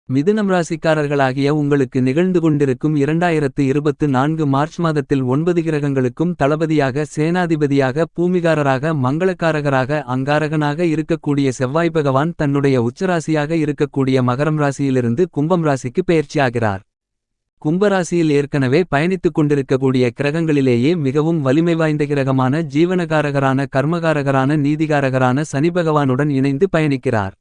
மிதுனம் ராசிக்காரர்களாகிய உங்களுக்கு நிகழ்ந்து கொண்டிருக்கும் 2024 மார்ச் மாதத்தில் 9 கிரகங்களுக்கும் தளபதியாக சேனாதிபதியாக பூமிகாரராக மங்களக்காரகராக அங்காரகனாக இருக்கக்கூடிய செவ்வாய் பகவான் தன்னுடைய உச்சராசியாக இருக்கக்கூடிய மகரம் ராசியிலிருந்து கும்பம் ராசிக்கு பெயர்ச்சியாகிறார். கும்பராசியில் ஏற்கனவே பயணித்துக் கொண்டிருக்கக்கூடிய கிரகங்களிலேயே மிகவும் வலிமை வாய்ந்த கிரகமான ஜீவனகாரகரான கர்மகாரகரான நீதிகாரகரான சனி பகவானுடன் இணைந்து பயணிக்கிறார்.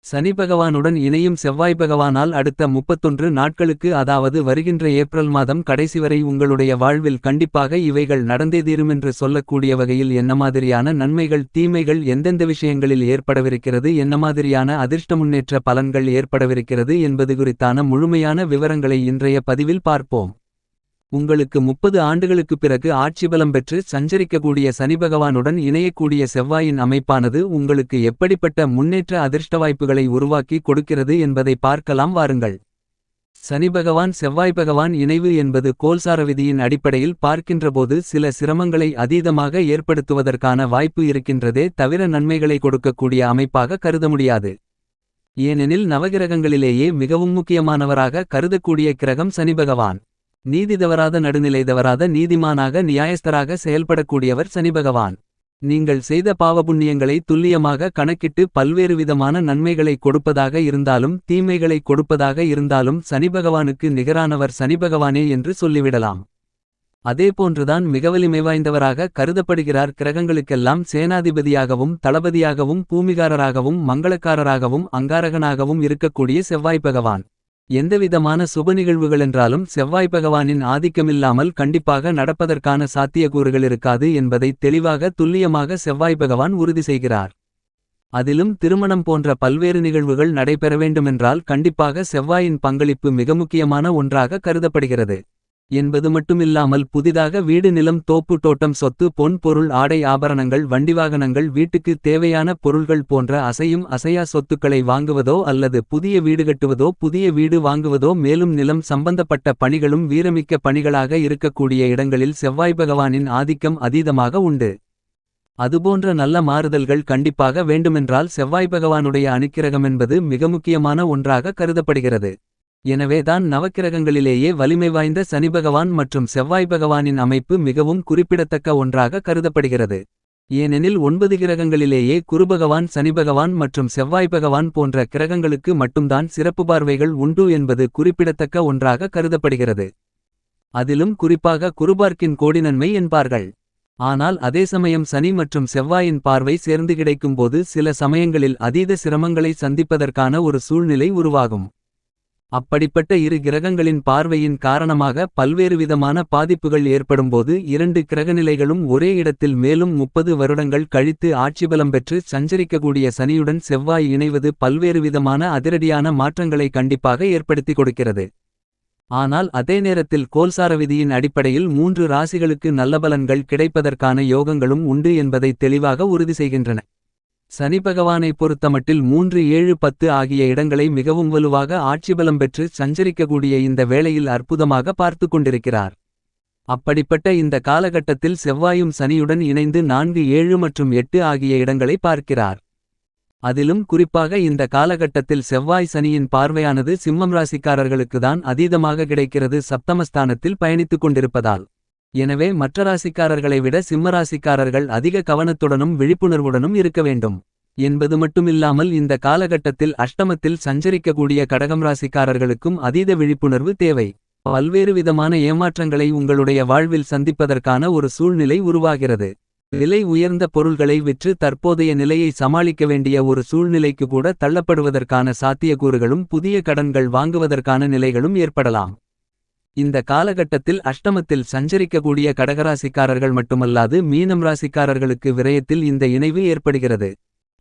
சனி பகவானுடன் இணையும் செவ்வாய் பகவானால் அடுத்த 31 நாட்களுக்கு, அதாவது வருகின்ற ஏப்ரல் மாதம் கடைசி வரை உங்களுடைய வாழ்வில் கண்டிப்பாக இவைகள் நடந்தே தீருமென்று சொல்லக்கூடிய வகையில் என்ன மாதிரியான நன்மைகள் தீமைகள் எந்தெந்த விஷயங்களில் ஏற்படவிருக்கிறது, என்ன மாதிரியான அதிர்ஷ்ட முன்னேற்ற பலன்கள் ஏற்படவிருக்கிறது என்பது குறித்தான முழுமையான விவரங்களை இன்றைய பதிவில் பார்ப்போம். உங்களுக்கு 30 ஆண்டுகளுக்குப் பிறகு ஆட்சிபலம் பெற்று சஞ்சரிக்கக்கூடிய சனி பகவானுடன் இணையக்கூடிய செவ்வாயின் அமைப்பானது உங்களுக்கு எப்படிப்பட்ட முன்னேற்ற அதிர்ஷ்ட வாய்ப்புகளை உருவாக்கி கொடுக்கிறது என்பதை பார்க்கலாம் வாருங்கள். சனி பகவான் செவ்வாய் பகவான் இணைவு என்பது கோல்சார விதியின் அடிப்படையில் பார்க்கின்றபோது சில சிரமங்களை அதீதமாக ஏற்படுத்துவதற்கான வாய்ப்பு இருக்கின்றதே தவிர நன்மைகளை கொடுக்கக்கூடிய அமைப்பாக கருத முடியாது. ஏனெனில் நவகிரகங்களிலேயே மிகவும் முக்கியமானவராக கருதக்கூடிய கிரகம் சனி பகவான். நீதி தவறாத நடுநிலை தவறாத நீதிமானாக நியாயஸ்தராக செயல்படக்கூடியவர் சனி பகவான். நீங்கள் செய்த பாவபுண்ணியங்களை துல்லியமாக கணக்கிட்டு பல்வேறு விதமான நன்மைகளை கொடுப்பதாக இருந்தாலும் தீமைகளை கொடுப்பதாக இருந்தாலும் சனி பகவானுக்கு நிகரானவர் சனி பகவானே என்று சொல்லிவிடலாம். அதேபோன்றுதான் மிக வலிமை வாய்ந்தவராக கருதப்படுகிறார். கிரகங்களுக்கெல்லாம் சேனாதிபதியாகவும் தளபதியாகவும் பூமிகாரராகவும் மங்களக்காரராகவும் அங்காரகனாகவும் இருக்கக்கூடிய செவ்வாய் பகவான். எந்தவிதமான சுப நிகழ்வுகளென்றாலும் செவ்வாய் பகவானின் ஆதிக்கமில்லாமல் கண்டிப்பாக நடப்பதற்கான சாத்தியக்கூறுகள் இருக்காது என்பதை தெளிவாக துல்லியமாக செவ்வாய் பகவான் உறுதி செய்கிறார். அதிலும் திருமணம் போன்ற பல்வேறு நிகழ்வுகள் நடைபெற வேண்டுமென்றால் கண்டிப்பாக செவ்வாயின் பங்களிப்பு மிக முக்கியமான ஒன்றாக கருதப்படுகிறது என்பது மட்டுமில்லாமல் புதிதாக வீடு நிலம் தோப்பு தோட்டம் சொத்து பொன் பொருள் ஆடை ஆபரணங்கள் வண்டிவாகனங்கள் வீட்டுக்கு தேவையான பொருள்கள் போன்ற அசையும் அசையா சொத்துக்களை வாங்குவதோ அல்லது புதிய வீடு கட்டுவதோ புதிய வீடு வாங்குவதோ மேலும் நிலம் சம்பந்தப்பட்ட பணிகளும் வீரமிக்க பணிகளாக இருக்கக்கூடிய இடங்களில் செவ்வாய் பகவானின் ஆதிக்கம் அதீதமாக உண்டு. அதுபோன்ற நல்ல மாறுதல்கள் கண்டிப்பாக வேண்டுமென்றால் செவ்வாய் பகவானுடைய அனுக்கிரகமென்பது மிக முக்கியமான ஒன்றாக கருதப்படுகிறது. எனவேதான் நவக்கிரகங்களிலேயே வலிமை வாய்ந்த சனி பகவான் மற்றும் செவ்வாய் பகவானின் அமைப்பு மிகவும் குறிப்பிடத்தக்க ஒன்றாக கருதப்படுகிறது. ஏனெனில் 9 கிரகங்களிலேயே குருபகவான் சனி பகவான் மற்றும் செவ்வாய் பகவான் போன்ற கிரகங்களுக்கு மட்டும்தான் சிறப்பு பார்வைகள் உண்டு என்பது குறிப்பிடத்தக்க ஒன்றாக கருதப்படுகிறது. அதிலும் குறிப்பாக குருபார்க்கின் கோடி நன்மை என்பார்கள். ஆனால் அதே சமயம் சனி மற்றும் செவ்வாயின் பார்வை சேர்ந்து கிடைக்கும்போது சில சமயங்களில் அதீத சிரமங்களை சந்திப்பதற்கான ஒரு சூழ்நிலை உருவாகும். அப்படிப்பட்ட இரு கிரகங்களின் பார்வையின் காரணமாக பல்வேறு விதமான பாதிப்புகள் ஏற்படும்போது இரண்டு கிரகநிலைகளும் ஒரே இடத்தில் மேலும் 30 வருடங்கள் கழித்து ஆட்சிபலம் பெற்று சஞ்சரிக்கக்கூடிய சனியுடன் செவ்வாய் இணைவது பல்வேறு விதமான அதிரடியான மாற்றங்களை கண்டிப்பாக ஏற்படுத்தி கொடுக்கிறது. ஆனால் அதே நேரத்தில் கோல்சார விதியின் அடிப்படையில் 3 ராசிகளுக்கு நல்ல பலன்கள் கிடைப்பதற்கான யோகங்களும் உண்டு என்பதை தெளிவாக உறுதி செய்கின்றன. சனி பகவானை பொறுத்தமட்டில் 3, 7, 10 ஆகிய இடங்களை மிகவும் வலுவாக ஆட்சிபலம் பெற்று சஞ்சரிக்கக்கூடிய இந்த வேளையில் அற்புதமாக பார்த்து கொண்டிருக்கிறார். அப்படிப்பட்ட இந்த காலகட்டத்தில் செவ்வாயும் சனியுடன் இணைந்து 4, 7 மற்றும் 8 ஆகிய இடங்களை பார்க்கிறார். அதிலும் குறிப்பாக இந்த காலகட்டத்தில் செவ்வாய் சனியின் பார்வையானது சிம்மம் ராசிக்காரர்களுக்குதான் அதீதமாக கிடைக்கிறது, சப்தமஸ்தானத்தில் பயணித்துக் கொண்டிருப்பதால். எனவே மற்ற ராசிக்காரர்களை விட சிம்மராசிக்காரர்கள் அதிக கவனத்துடனும் விழிப்புணர்வுடனும் இருக்க வேண்டும் என்பது மட்டுமில்லாமல் இந்த காலகட்டத்தில் அஷ்டமத்தில் சஞ்சரிக்கக்கூடிய கடகம் ராசிக்காரர்களுக்கும் அதீத விழிப்புணர்வு தேவை. பல்வேறு விதமான ஏமாற்றங்களை உங்களுடைய வாழ்வில் சந்திப்பதற்கான ஒரு சூழ்நிலை உருவாகிறது. விலை உயர்ந்த பொருள்களை விற்று தற்போதைய நிலையை சமாளிக்க வேண்டிய ஒரு சூழ்நிலைக்கு கூட தள்ளப்படுவதற்கான சாத்தியக்கூறுகளும் புதிய கடன்கள் வாங்குவதற்கான நிலைகளும் ஏற்படலாம். இந்த காலகட்டத்தில் அஷ்டமத்தில் சஞ்சரிக்கக்கூடிய கடகராசிக்காரர்கள் மட்டுமல்லாது மீனம் ராசிக்காரர்களுக்கு விரயத்தில் இந்த இணைவு ஏற்படுகிறது.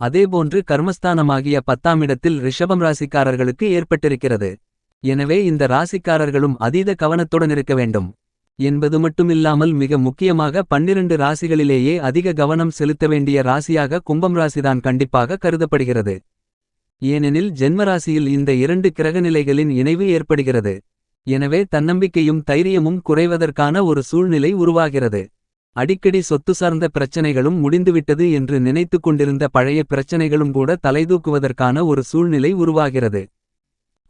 அதேபோன்று கர்மஸ்தானமாகிய 10ஆம் இடத்தில் ரிஷபம் ராசிக்காரர்களுக்கு ஏற்பட்டிருக்கிறது. எனவே இந்த ராசிக்காரர்களும் அதீத கவனத்துடன் இருக்க வேண்டும் என்பது மட்டுமில்லாமல் மிக முக்கியமாக 12 ராசிகளிலேயே அதிக கவனம் செலுத்த வேண்டிய ராசியாக கும்பம் ராசிதான் கண்டிப்பாக கருதப்படுகிறது. ஏனெனில் ஜென்மராசியில் இந்த 2 கிரகநிலைகளின் இணைவு ஏற்படுகிறது. எனவே தன்னம்பிக்கையும் தைரியமும் குறைவதற்கான ஒரு சூழ்நிலை உருவாகிறது. அடிக்கடி சொத்து சார்ந்த பிரச்சனைகளும் முடிந்துவிட்டது என்று நினைத்துக் கொண்டிருந்த பழைய பிரச்சனைகளும் கூட தலைதூக்குவதற்கான ஒரு சூழ்நிலை உருவாகிறது.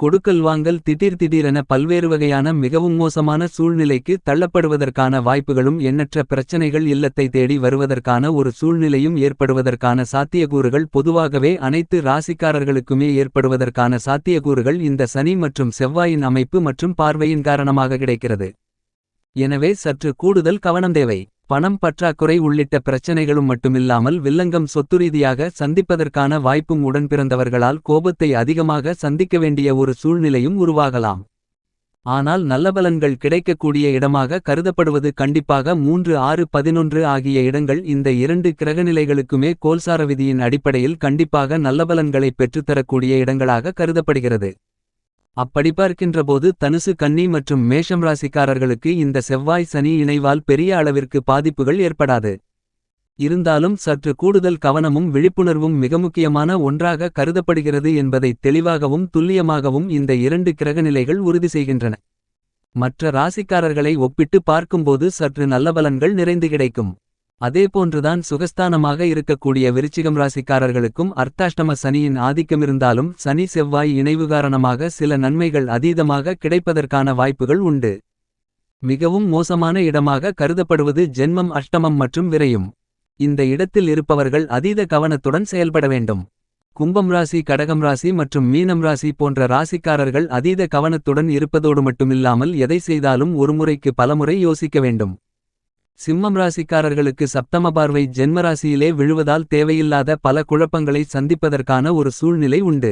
கொடுக்கல் வாங்கல் திடீரென பல்வேறு வகையான மிகவும் மோசமான சூழ்நிலைக்கு தள்ளப்படுவதற்கான வாய்ப்புகளும் எண்ணற்ற பிரச்சனைகள் இல்லத்தை தேடி வருவதற்கான ஒரு சூழ்நிலையும் ஏற்படுவதற்கான சாத்தியக்கூறுகள் பொதுவாகவே அனைத்து ராசிக்காரர்களுக்குமே ஏற்படுவதற்கான சாத்தியக்கூறுகள் இந்த சனி மற்றும் செவ்வாயின் அமைப்பு மற்றும் பார்வையின் காரணமாக கிடைக்கிறது. எனவே சற்று கூடுதல் கவனம் தேவை. பணம் பற்றாக்குறை உள்ளிட்ட பிரச்சனைகளும் மட்டுமில்லாமல் வில்லங்கம் சொத்துரீதியாக சந்திப்பதற்கான வாய்ப்பும் உடன்பிறந்தவர்களால் கோபத்தை அதிகமாக சந்திக்க வேண்டிய ஒரு சூழ்நிலையும் உருவாகலாம். ஆனால் நல்ல பலன்கள் கிடைக்கக்கூடிய இடமாக கருதப்படுவது கண்டிப்பாக 3 6 11 ஆகிய இடங்கள். இந்த 2 கிரகநிலைகளுக்குமே கோல்சார விதியின் அடிப்படையில் கண்டிப்பாக நல்ல பலன்களை பெற்றுத்தரக்கூடிய இடங்களாக கருதப்படுகிறது. அப்படி பார்க்கின்றபோது தனுசு கன்னி மற்றும் மேஷம் ராசிக்காரர்களுக்கு இந்த செவ்வாய் சனி இணைவால் பெரிய அளவிற்கு பாதிப்புகள் ஏற்படாது. இருந்தாலும் சற்று கூடுதல் கவனமும் விழிப்புணர்வும் மிக முக்கியமான ஒன்றாக கருதப்படுகிறது என்பதை தெளிவாகவும் துல்லியமாகவும் இந்த 2 கிரகநிலைகள் உறுதி செய்கின்றன. மற்ற ராசிக்காரர்களை ஒப்பிட்டு பார்க்கும்போது சற்று நல்ல பலன்கள் நிறைந்து கிடைக்கும். அதேபோன்றுதான் சுகஸ்தானமாக இருக்கக்கூடிய விருச்சிகம் ராசிக்காரர்களுக்கும் அர்த்தாஷ்டம சனியின் ஆதிக்கமிருந்தாலும் சனி செவ்வாய் இணைவு காரணமாக சில நன்மைகள் அதீதமாக கிடைப்பதற்கான வாய்ப்புகள் உண்டு. மிகவும் மோசமான இடமாக கருதப்படுவது ஜென்மம் அஷ்டமம் மற்றும் விரையும். இந்த இடத்தில் இருப்பவர்கள் அதீத கவனத்துடன் செயல்பட வேண்டும். கும்பம் ராசி கடகம் ராசி மற்றும் மீனம் ராசி போன்ற ராசிக்காரர்கள் அதீத கவனத்துடன் இருப்பதோடு மட்டுமில்லாமல் எதை செய்தாலும் ஒருமுறைக்கு பலமுறை யோசிக்க வேண்டும். சிம்மம் ராசிக்காரர்களுக்கு சப்தம பார்வை ஜென்மராசியிலே விழுவதால் தேவையில்லாத பல குழப்பங்களை சந்திப்பதற்கான ஒரு சூழ்நிலை உண்டு.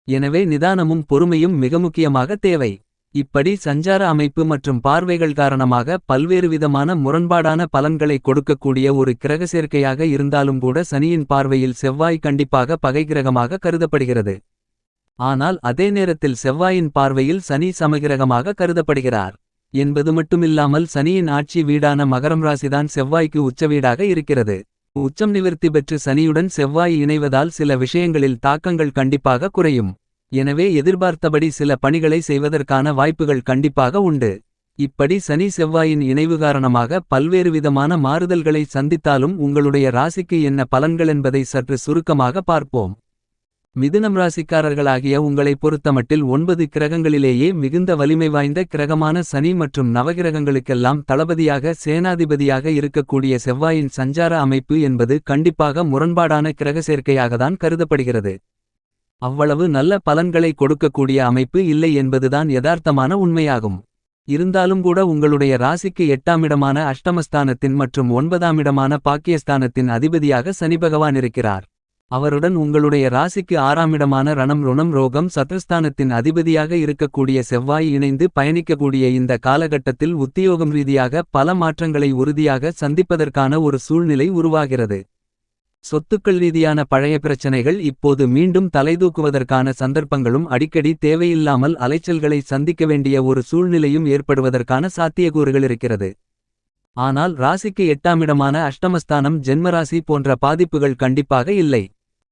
எனவே நிதானமும் பொறுமையும் மிக முக்கியமாக தேவை. இப்படி சஞ்சார அமைப்பு மற்றும் பார்வைகள் காரணமாக பல்வேறு விதமான முரண்பாடான பலன்களை கொடுக்கக்கூடிய ஒரு கிரக சேர்க்கையாக இருந்தாலும் கூட சனியின் பார்வையில் செவ்வாய் கண்டிப்பாக பகை கிரகமாக கருதப்படுகிறது. ஆனால் அதே நேரத்தில் செவ்வாயின் பார்வையில் சனி சமகிரகமாக கருதப்படுகிறார் என்பது மட்டுமில்லாமல் சனியின் ஆட்சி வீடான மகரம் ராசிதான் செவ்வாய்க்கு உச்சவீடாக இருக்கிறது. உச்சம் நிவர்த்தி பெற்று சனியுடன் செவ்வாய் இணைவதால் சில விஷயங்களில் தாக்கங்கள் கண்டிப்பாக குறையும். எனவே எதிர்பார்த்தபடி சில பணிகளை செய்வதற்கான வாய்ப்புகள் கண்டிப்பாக உண்டு. இப்படி சனி செவ்வாயின் இணைவு காரணமாக பல்வேறு விதமான மாறுதல்களை சந்தித்தாலும் உங்களுடைய ராசிக்கு என்ன பலன்கள் என்பதை சற்று சுருக்கமாக பார்ப்போம். மிதுனம் ராசிக்காரர்களாகிய உங்களை பொறுத்தமட்டில் 9 கிரகங்களிலேயே மிகுந்த வலிமை வாய்ந்த கிரகமான சனி மற்றும் நவகிரகங்களுக்கெல்லாம் தளபதியாக சேனாதிபதியாக இருக்கக்கூடிய செவ்வாயின் சஞ்சார அமைப்பு என்பது கண்டிப்பாக முரண்பாடான கிரக சேர்க்கையாகத்தான் கருதப்படுகிறது. அவ்வளவு நல்ல பலன்களை கொடுக்கக்கூடிய அமைப்பு இல்லை என்பதுதான் யதார்த்தமான உண்மையாகும். இருந்தாலும் கூட உங்களுடைய ராசிக்கு 8ஆம் இடமான அஷ்டமஸ்தானத்தின் மற்றும் 9ஆம் இடமான பாக்கியஸ்தானத்தின் அதிபதியாக சனி பகவான் இருக்கிறார். அவருடன் உங்களுடைய ராசிக்கு 6ஆம் இடமான ரணம் ருணம் ரோகம் சத்ருஸ்தானத்தின் அதிபதியாக இருக்கக்கூடிய செவ்வாய் இணைந்து பயணிக்கக்கூடிய இந்த காலகட்டத்தில் உத்தியோகம் ரீதியாக பல மாற்றங்களை உறுதியாக சந்திப்பதற்கான ஒரு சூழ்நிலை உருவாகிறது. சொத்துக்கள் ரீதியான பழைய பிரச்சனைகள் இப்போது மீண்டும் தலைதூக்குவதற்கான சந்தர்ப்பங்களும் அடிக்கடி தேவையில்லாமல் அலைச்சல்களை சந்திக்க வேண்டிய ஒரு சூழ்நிலையும் ஏற்படுவதற்கான சாத்தியக்கூறுகள் இருக்கிறது. ஆனால் ராசிக்கு 8ஆம் இடமான அஷ்டமஸ்தானம் ஜென்மராசி போன்ற பாதிப்புகள் கண்டிப்பாக இல்லை.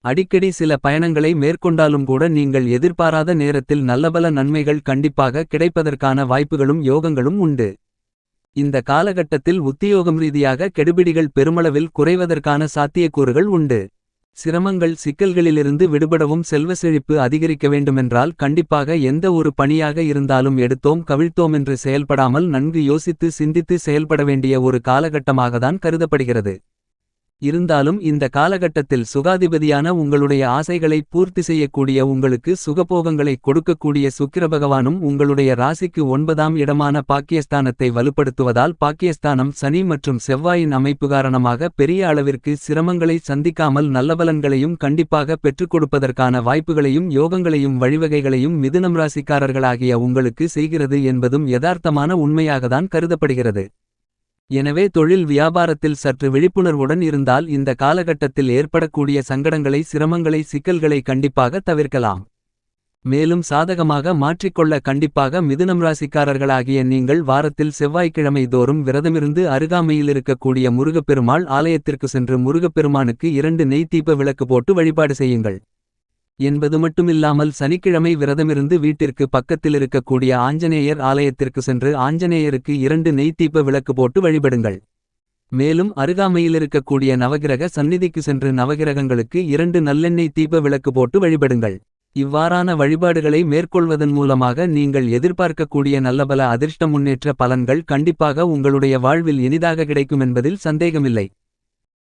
அடிக்கடி சில பயணங்களை மேற்கொண்டாலும் கூட நீங்கள் எதிர்பாராத நேரத்தில் நல்லபல நன்மைகள் கண்டிப்பாக கிடைப்பதற்கான வாய்ப்புகளும் யோகங்களும் உண்டு. இந்த காலகட்டத்தில் உத்தியோகம் ரீதியாக கெடுபிடிகள் பெருமளவில் குறைவதற்கான சாத்தியக்கூறுகள் உண்டு. சிரமங்கள் சிக்கல்களிலிருந்து விடுபடவும் செல்வ செழிப்பு அதிகரிக்க வேண்டுமென்றால் கண்டிப்பாக எந்த ஒரு பணியாக இருந்தாலும் எடுத்தோம் கவிழ்த்தோமென்று செயல்படாமல் நன்கு யோசித்து சிந்தித்து செயல்பட வேண்டிய ஒரு காலகட்டமாகத்தான் கருதப்படுகிறது. இருந்தாலும் இந்த காலகட்டத்தில் சுகாதிபதியான உங்களுடைய ஆசைகளை பூர்த்தி செய்யக்கூடிய உங்களுக்கு சுகபோகங்களை கொடுக்கக்கூடிய சுக்கிர பகவானும் உங்களுடைய ராசிக்கு 9ஆம் இடமான பாக்கியஸ்தானத்தை வலுப்படுத்துவதால் பாக்கியஸ்தானம் சனி மற்றும் செவ்வாயின் அமைப்பு காரணமாக பெரிய அளவிற்கு சிரமங்களை சந்திக்காமல் நல்லபலன்களையும் கண்டிப்பாக பெற்றுக் கொடுப்பதற்கான வாய்ப்புகளையும் யோகங்களையும் வழிவகைகளையும் மிதுனம் ராசிக்காரர்களாகிய உங்களுக்கு செய்கிறது என்பதும் யதார்த்தமான உண்மையாகத்தான் கருதப்படுகிறது. எனவே தொழில் வியாபாரத்தில் சற்று விழிப்புணர்வுடன் இருந்தால் இந்த காலகட்டத்தில் ஏற்படக்கூடிய சங்கடங்களை சிரமங்களை சிக்கல்களை கண்டிப்பாக தவிர்க்கலாம். மேலும் சாதகமாக மாற்றிக்கொள்ள கண்டிப்பாக மிதுனம் ராசிக்காரர்களாகிய நீங்கள் வாரத்தில் செவ்வாய்க்கிழமை தோறும் விரதமிருந்து அருகாமையில் இருக்கக்கூடிய முருகப்பெருமாள் ஆலயத்திற்கு சென்று முருகப்பெருமானுக்கு 2 நெய் தீப விளக்கு போட்டு வழிபாடு செய்யுங்கள் என்பது மட்டுமில்லாமல் சனிக்கிழமை விரதமிருந்து வீட்டிற்கு பக்கத்தில் இருக்கக்கூடிய ஆஞ்சநேயர் ஆலயத்திற்கு சென்று ஆஞ்சநேயருக்கு 2 நெய் தீப விளக்கு போட்டு வழிபடுங்கள். மேலும் அருகாமையில் இருக்கக்கூடிய நவகிரக சந்நிதிக்கு சென்று நவகிரகங்களுக்கு 2 நல்லெண்ணெய் தீப விளக்கு போட்டு வழிபடுங்கள். இவ்வாறான வழிபாடுகளை மேற்கொள்வதன் மூலமாக நீங்கள் எதிர்பார்க்கக்கூடிய நல்லபல அதிர்ஷ்ட முன்னேற்ற பலன்கள் கண்டிப்பாக உங்களுடைய வாழ்வில் இனிதாக கிடைக்குமென்பதில் சந்தேகமில்லை.